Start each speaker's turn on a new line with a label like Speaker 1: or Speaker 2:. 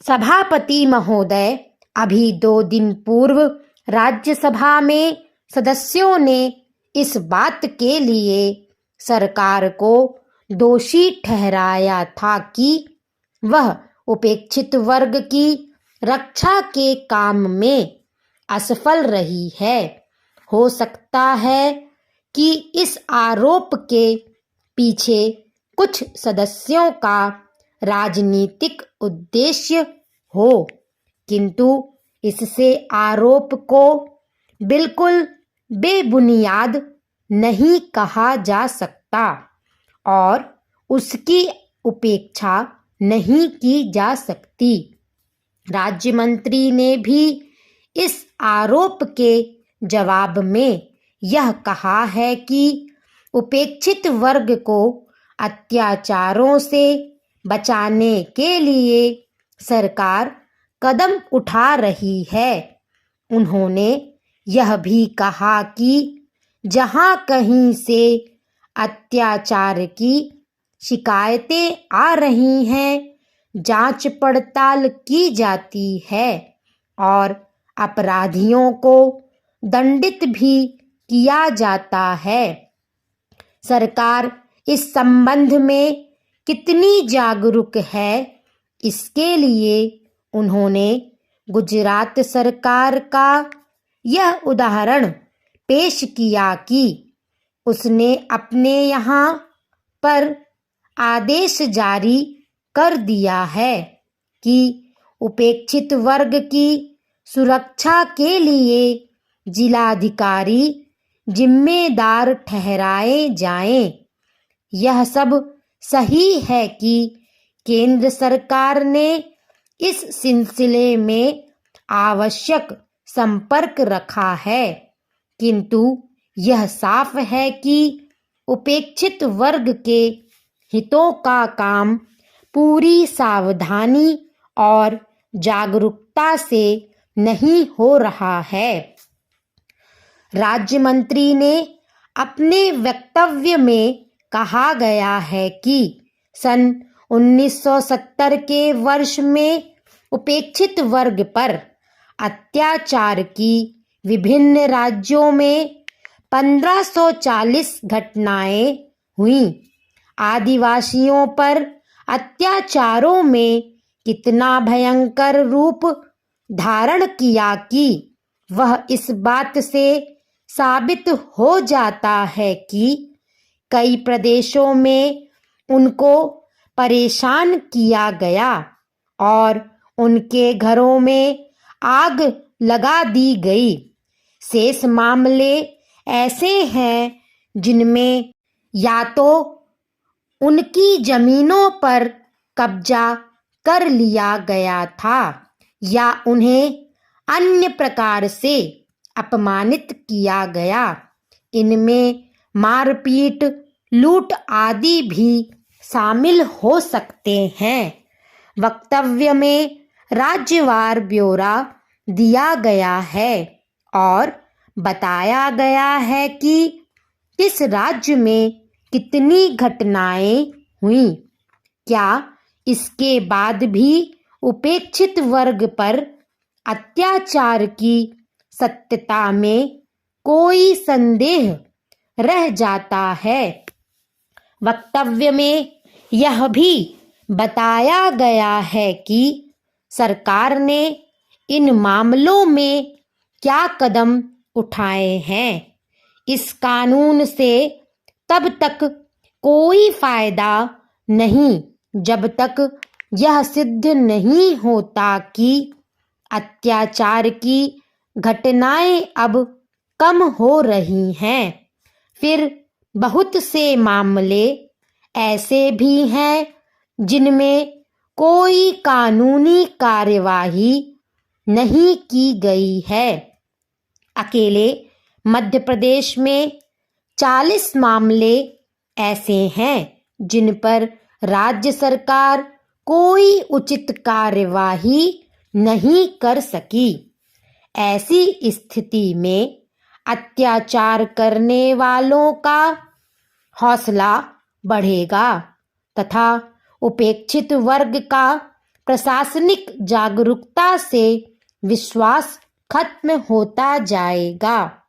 Speaker 1: सभापति महोदय, अभी 2 दिन पूर्व राज्यसभा में सदस्यों ने इस बात के लिए सरकार को दोषी ठहराया था कि वह उपेक्षित वर्ग की रक्षा के काम में असफल रही है। हो सकता है कि इस आरोप के पीछे कुछ सदस्यों का राजनीतिक उद्देश्य हो, किंतु इससे आरोप को बिल्कुल बेबुनियाद नहीं कहा जा सकता और उसकी उपेक्षा नहीं की जा सकती। राज्य मंत्री ने भी इस आरोप के जवाब में यह कहा है कि उपेक्षित वर्ग को अत्याचारों से बचाने के लिए सरकार कदम उठा रही है। उन्होंने यह भी कहा कि जहां कहीं से अत्याचार की शिकायतें आ रही हैं, जांच पड़ताल की जाती है और अपराधियों को दंडित भी किया जाता है। सरकार इस संबंध में कितनी जागरूक है, इसके लिए उन्होंने गुजरात सरकार का यह उदाहरण पेश किया कि उसने अपने यहाँ पर आदेश जारी कर दिया है कि उपेक्षित वर्ग की सुरक्षा के लिए जिलाधिकारी जिम्मेदार ठहराए जाएं। यह सब सही है कि केंद्र सरकार ने इस सिलसिले में आवश्यक संपर्क रखा है, किंतु यह साफ है कि उपेक्षित वर्ग के हितों का काम पूरी सावधानी और जागरूकता से नहीं हो रहा है। राज्य मंत्री ने अपने वक्तव्य में कहा गया है कि सन 1970 के वर्ष में उपेक्षित वर्ग पर अत्याचार की विभिन्न राज्यों में 1540 घटनाएं हुईं। आदिवासियों पर अत्याचारों में कितना भयंकर रूप धारण किया कि वह इस बात से साबित हो जाता है कि कई प्रदेशों में उनको परेशान किया गया और उनके घरों में आग लगा दी गई। शेष मामले ऐसे हैं जिनमें या तो उनकी जमीनों पर कब्जा कर लिया गया था या उन्हें अन्य प्रकार से अपमानित किया गया। इनमें मारपीट, लूट आदि भी शामिल हो सकते हैं। वक्तव्य में राज्यवार ब्यौरा दिया गया है और बताया गया है कि किस राज्य में कितनी घटनाएं हुईं। क्या इसके बाद भी उपेक्षित वर्ग पर अत्याचार की सत्यता में कोई संदेह रह जाता है? वक्तव्य में यह भी बताया गया है कि सरकार ने इन मामलों में क्या कदम उठाए हैं। इस कानून से तब तक कोई फायदा नहीं जब तक यह सिद्ध नहीं होता कि अत्याचार की घटनाएं अब कम हो रही हैं। फिर बहुत से मामले ऐसे भी हैं जिनमें कोई कानूनी कार्यवाही नहीं की गई है। अकेले मध्य प्रदेश में 40 मामले ऐसे हैं जिन पर राज्य सरकार कोई उचित कार्यवाही नहीं कर सकी। ऐसी स्थिति में अत्याचार करने वालों का हौसला बढ़ेगा तथा उपेक्षित वर्ग का प्रशासनिक जागरूकता से विश्वास खत्म होता जाएगा।